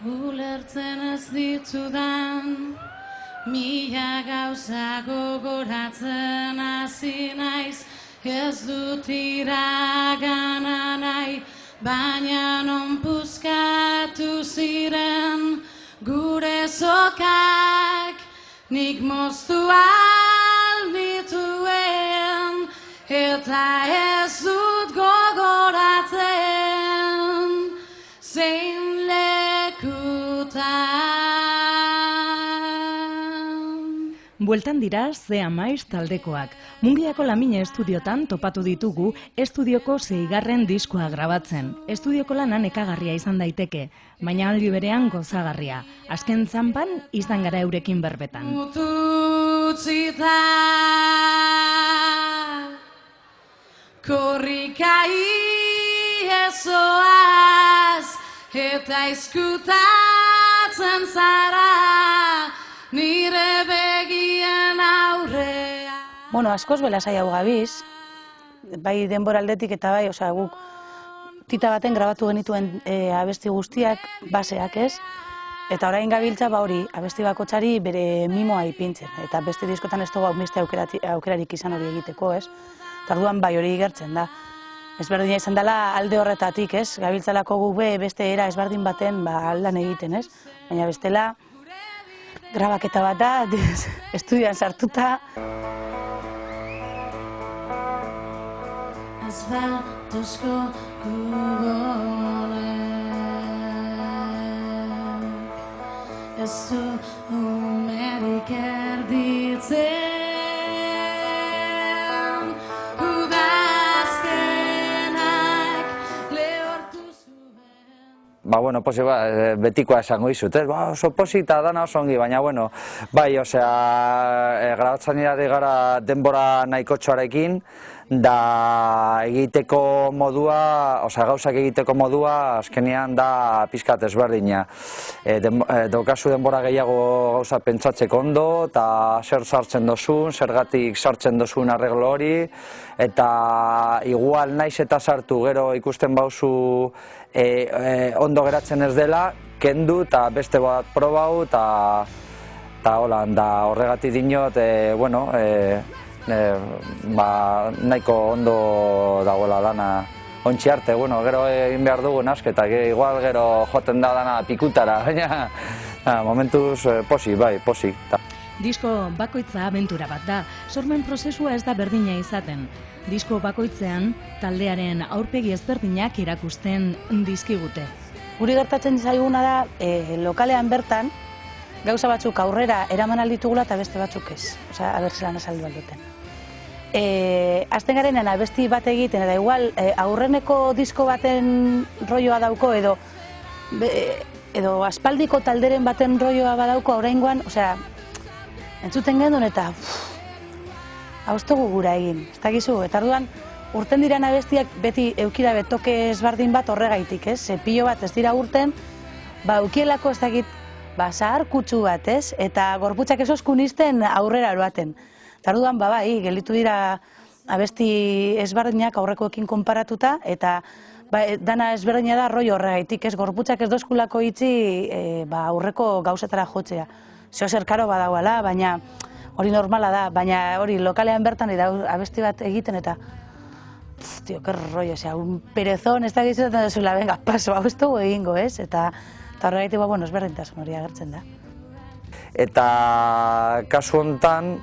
Ulertzen ez ditudan, mila gauza gogoratzen hasi naiz, ez dut iragana nahi, baina non puskatu ziren gure sokak, nik moztu nituen, eta ez dut gogoratzen, zein Bueltan dira Zea Maiz taldekoak. Mungiako Lamine estudiotan topatu ditugu estudioko 6. diskoa grabatzen. Estudioko lana nekagarria izan daiteke, baina aldi berean gozagarria. Azken zanpan izan gara eurekin berbetan. Korrikai ezoaz eta izkutatzen zara nire begien aurrea. Bueno, askoz belasai hau gabiz, bai denbora aldetik eta bai, osea, guk tita baten grabatu genituen abesti guztiak, baseak ez, eta orain gabiltza hori, abesti bakotsari bere mimoa ipintzen, eta beste diskotan ez dugu beste aukerarik izan hori egiteko, ez? Tarduan bai hori igertzen da. Ezberdina izan dela alde horretatik, ez? Gabiltzalako gube beste era ezberdin baten aldan egiten, ez? Baina bestela, grabaketa bat da, estudioan sartuta. Asfaltuzko kubolen ez du umerik erditzen. Bueno, posi, betikoa esango izut, oso posita dana oso ongi, baina, bueno, bai, osea, grabatzen ari gara denbora nahikotxoarekin, da egiteko modua, osea, gauzak egiteko modua, azkenean da pixkat ezberdina. Daukazu denbora gehiago gauza pentsatzeko ondo, eta zer sartzen dozun, zergatik sartzen dozun arreglo hori, eta igual naiz eta sartu gero ikusten bauzu ondo geratzen ez dela, kendu eta beste bat probau, eta horregatik dinot, bueno, nahiko ondo dagoela dana ontsi arte, bueno, gero egin behar dugu nasketak, igual gero joten da dana pikutara, baina momentuz posi, bai, posi. Disko bakoitza abentura bat da, sormen prozesua ez da berdina izaten. Disko bakoitzean taldearen aurpegi ezberdinak erakusten dizkigute. Guri gertatzen zaiguna da, lokalean bertan, gauza batzuk aurrera eraman alditugula eta beste batzuk ez. Osea, abertzelan azaldu alduten. Azten garenean abesti bat egiten, eta igual aurreneko disko baten rolloa dauko edo aspaldiko talderen baten rolloa badauko oraingoan, osea, entzuten gendun eta hau ez dugu gura egin, ez dakizu, eta orduan urten diren abestiak beti eukira betoke ezberdin bat horregaitik, ez? Pilo bat ez dira urten, eukielako ez dakit, zahar kutsu bat, ez? Eta gorputzak esoskun izten aurrera eroaten. Eta orduan, bai, gelditu dira abesti ezberdinak aurrekoekin konparatuta, eta dana ezberdina da roi horregaitik, ez? Gorputzak ez dozkulako itzi aurreko gauzetara jotzea. Zeo zer karo badagoela, baina hori normala da, baina hori lokalean bertan abesti bat egiten eta tio, que rollo, osea, un perezón, ez da gizuetan duzula, venga, paso, hau ez dugu egingo, ez? Eta horregaitik, bueno, ezberdintasun hori agertzen da. Eta kasu honetan,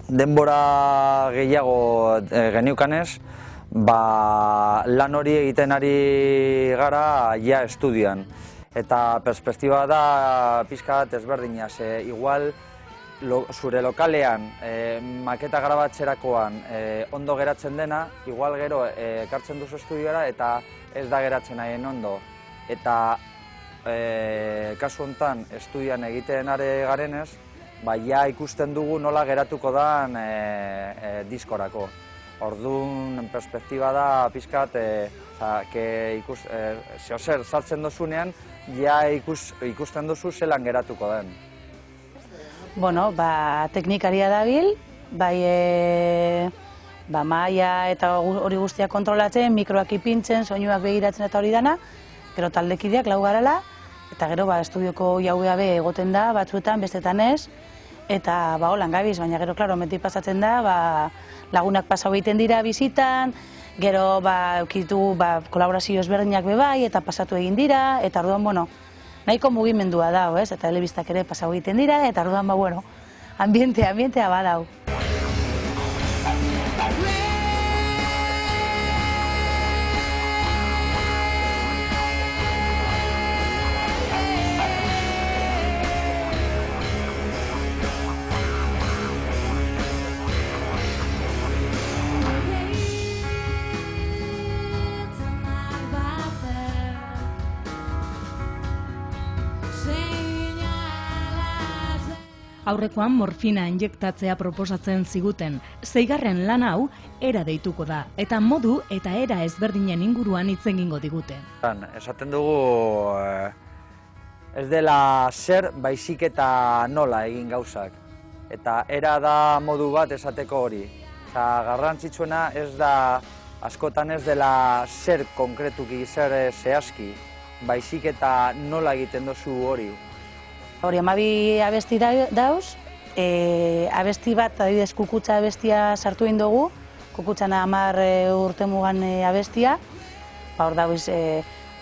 denbora gehiago geniukanez, lan hori egiten ari gara ja estudioan. Eta perspektiba da pixka bat ezberdina, igual zure lokalean maketa grabatzerakoan ondo geratzen dena, igual gero ekartzen duzu estudioara eta ez da geratzen nahien ondo. Eta kasu honetan estudioan egiten ari garenez, ja ikusten dugu nola geratuko dan diskorako. Orduan perspektiba da pixkat, zeozer saltzen dozunean, ja ikusten duzu zelan geratuko den. Bueno, teknikaria dabil, maia eta hori guztiak kontrolatzen, mikroak ipintzen, soinuak begiratzen eta hori dana, gero taldekideak lau garela, eta gero estudioko jaue be egoten da, batzuetan, bestetan ez, eta holan gabiz, baina gero, klaro, meti pasatzen da, lagunak pasau egiten dira bizitan, gero eukitu kolaborazio ezberdinak bebai, eta pasatu egin dira, eta orduan, bueno, nahiko mugimendua da, eta telebistak ere pasau egiten dira, eta orduan, bueno, ambientea badau. Aurrekoan morfina injektatzea proposatzen ziguten. 6. lan hau era deituko da, eta modu eta era ezberdinen inguruan hitz egingo digute. Esaten dugu ez dela zer baizik eta nola egin gauzak. Eta era da modu bat esateko hori. Garrantzitsuena ez da, askotan ez dela zer konkretuki, zer zehazki, baizik eta nola egiten duzu hori. Hori, 12 abesti dauz, abesti bat, adibidez, kukutza abestia sartu egin dugu, kukutzan 10 urte mugan abestia, hor dauz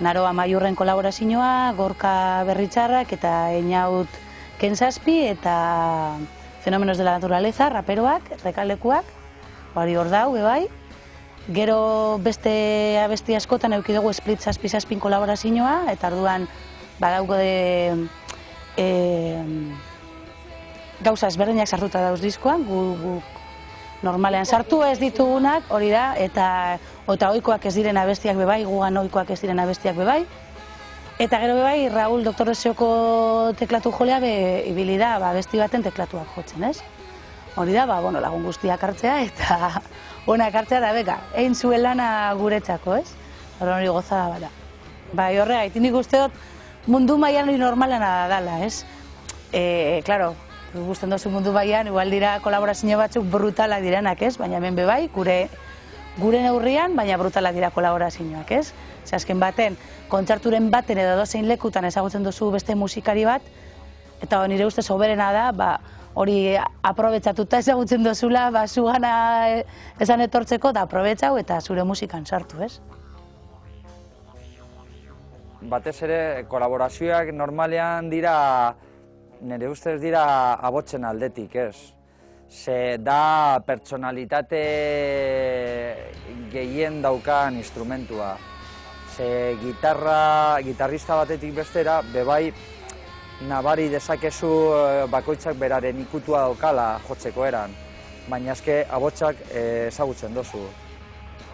Naroa Maiurren kolaborazioa, Gorka Berritxarrak eta Einaut Kenzazpi eta Fenomenos de la Naturaleza, raperoak, rekalekuak, hori hor dau, bebai. Gero beste abesti askotan eduki dugu Split Zazpi-Zazpin kolaborazioa, eta orduan badauko gauza ezberdinak sartuta dauz diskoan, guk normalean sartu ez ditugunak, hori da, eta ohikoak ez diren abestiak bebai, gugan ohikoak ez diren abestiak bebai. Eta gero bebai, Raúl Dr. Deseoko teklatu jolea ibili da abesti baten teklatuak jotzen, ez? Hori da, lagun guztiak hartzea eta onak hartzea da, beka, egin zuen lana guretzako, ez? Hori gozada bada. Bai, horrega, nik uste dut, mundu mailan hori normalena dala, ez? Klaro, guztien dozu mundu mailan, igual dira kolaborazio batzuk brutalak direnak, ez? Baina hemen bebai, gure neurrian, baina brutalak dira kolaborazioak, ez? Azken baten, kontzerturen baten edo dozein lekutan ezagutzen duzu beste musikari bat, eta nire ustez hoberena da, hori aprobetsatuta ezagutzen duzula, zugana esan etortzeko, da aprobetsau eta zure musikan sartu, ez? Batez ere, kolaborazioak normalean dira, nire ustez dira abotzen aldetik, ez? Ze da pertsonalitate gehien daukan instrumentua. Ze gitarrista batetik bestera, bebai, nabari dezakezu bakoitzak beraren ikutua daukala jotzeko eran, baina eske abotsak ezagutzen dozu.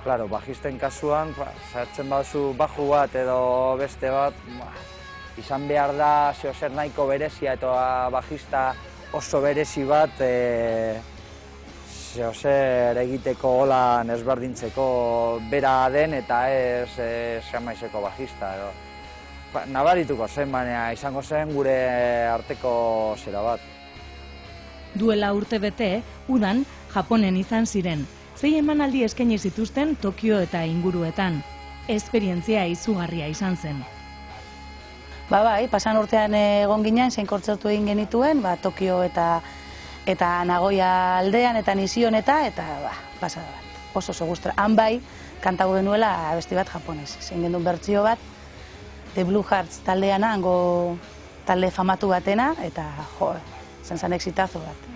Claro, bajisten kasuan, sartzen baduzu baju bat edo beste bat, izan behar da zeozer nahiko berezia eta bajista oso berezi bat zeozer egiteko holan ezberdintzeko bera den eta ez samaizeko bajista. Nabarituko zen, baina izango zen gure arteko zera bat. Duela urte bete, udan Japonen izan ziren. 6 emanaldi eskaini zituzten Tokio eta inguruetan. Esperientzia izugarria izan zen. Bai, pasan urtean egon ginen, zein kontzertu egin genituen, Tokio eta Nagoya aldean eta Nision eta pasada bat. Oso gustora. Han bai, kantago genuela abesti bat japonez. Zein gendun bertsio bat, The Blue Hearts taldeana, hango talde famatu batena, eta zen exitazo bat.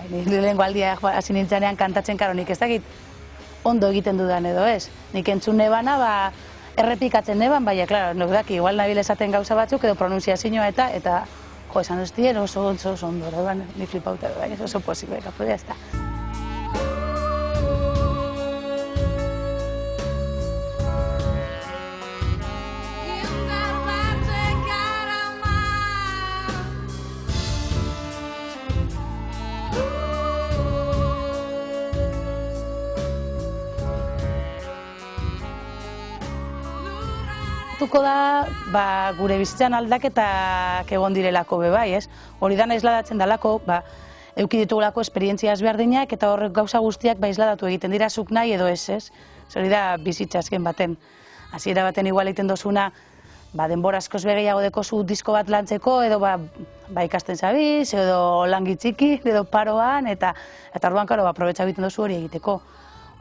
Lehenko aldia hasi nintzanean kantatzen, karo, nik ez dakit ondo egiten dudan edo ez. Nik entzun nebana, errepikatzen neban, baina, klaro, nok daki, igual nabil esaten gauza batzuk edo pronunziazioa eta, esan ez dien oso ondo, ni flipauta, oso posible, kapo, ya está. Da, gure bizitzan aldaketak egon direlako bebai, ez? Hori da isladatzen dalako, eduki ditugulako esperientzia ezberdinak eta horrek gauza guztiak isladatu egiten dira zuk nahi edo ez, ez? Hori da bizitza azken baten. Hasiera baten igual egiten dozuna, denbora askoz gehiago dekozu disko bat lantzeko, edo ikasten zabiz, edo langi txiki, edo paroan, eta orduan, karo, aprobetxa biten duzu hori egiteko.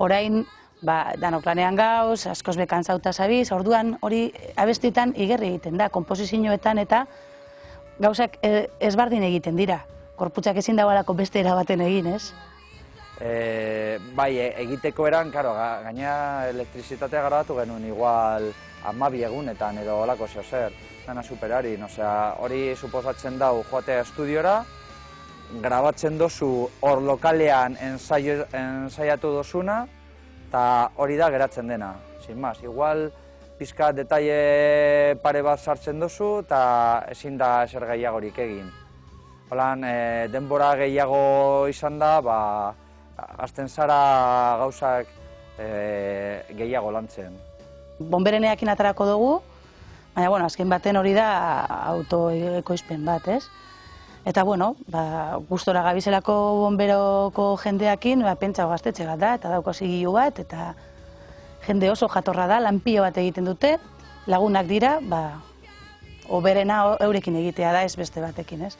Orain, danok lanean gauz, askoz bekantzauta zabiz, orduan hori abestitan igerri egiten da, konposizioetan eta gauzak ezbardin egiten dira. Korputzak ezin dagoelako beste erabaten egin, ez? Bai, egiteko eran, gaina elektrizitatea grabatu genuen igual 12 egunetan edo olako zer, dana superari. Hori suposatzen dau joatea estudiora, grabatzen dozu hor lokalean ensaiatu dozuna, eta hori da geratzen dena, sin más. Igual pizka detaile pare bat sartzen dozu eta ezin da ezer gehiagorik egin. Holan, denbora gehiago izan da, hasten zara gauzak gehiago lantzen. Bonbereneakin aterako dugu, baina, azken baten hori da autoekoizpen bat, ez? Eta, gustora gabizelako bonberoko jendeakin, pentsa gaztetxe bat da, eta dauko zigilu bat, eta jende oso jatorra da, lanpio bat egiten dute, lagunak dira, oberena eurekin egitea da, ez beste batekin, ez?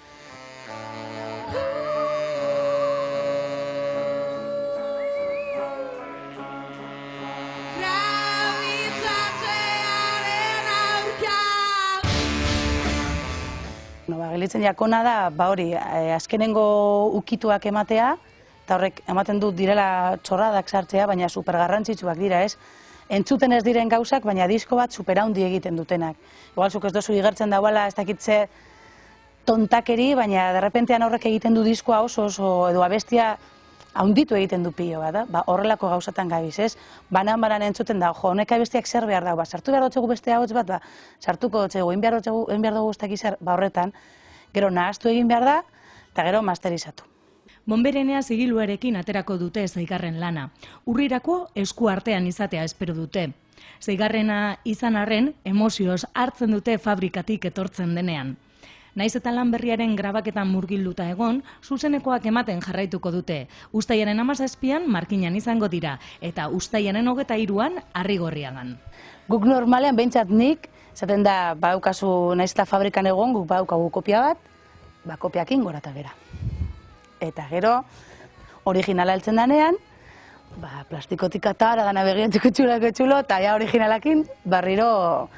Gelitzen jakona da, hori, azkenengo ukituak ematea, eta horrek ematen dut direla txorradak sartzea, baina supergarrantzitsuak dira, ez? Entzuten ez diren gauzak, baina disko bat superhaundi egiten dutenak. Igual zuk ez dozu igertzen dauala, ez dakitze tontakeri, baina derrepentean horrek egiten du diskoa oso edo abestia haunditu egiten du pilo bat, horrelako gauzatan gabiz, ez? Banan entzuten da, honek abestiak zer behar da, sartu behar dutxegu beste hauts bat, sartuko dutxegu, egin behar dugu ustak izar, horretan, gero nahaztu egin behar da, eta gero masterizatu. Bonberenea zigiluarekin aterako dute Seigarren lana. Urrirako esku artean izatea espero dute. Seigarrena izan arren, emozioz hartzen dute fabrikatik etortzen denean. Naiz eta lan berriaren grabaketan murgilduta egon, zuzenekoak ematen jarraituko dute. Uztailaren 17an markinan izango dira, eta uztailaren 23an Arrigorriagan. Guk normalean behintzat nik, zaten da, baukazu naiz eta fabrikan egon, guk baukagu kopia bat, kopiakin gora eta bera. Eta gero, originala heltzen danean, plastikotik atara gana begian txukutxulako txulo, eta ja originalakin barriro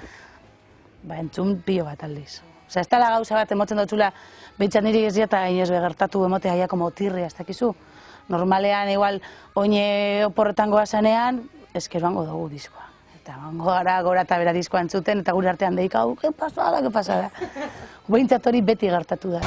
entzun pilo bat aldiz. Osa, ez dala gauza bat emotzen dutxula, behintzat niri ez eta inoz begertatu emotea ja como tirria, ez dakizu. Normalean, igual, oine oporretan goazanean, ezkeroango dugu diskoa. Eta bango gara gora eta bera diskoa entzuten, eta gure artean deikau, ke pasada. Behintzat hori beti gertatu da.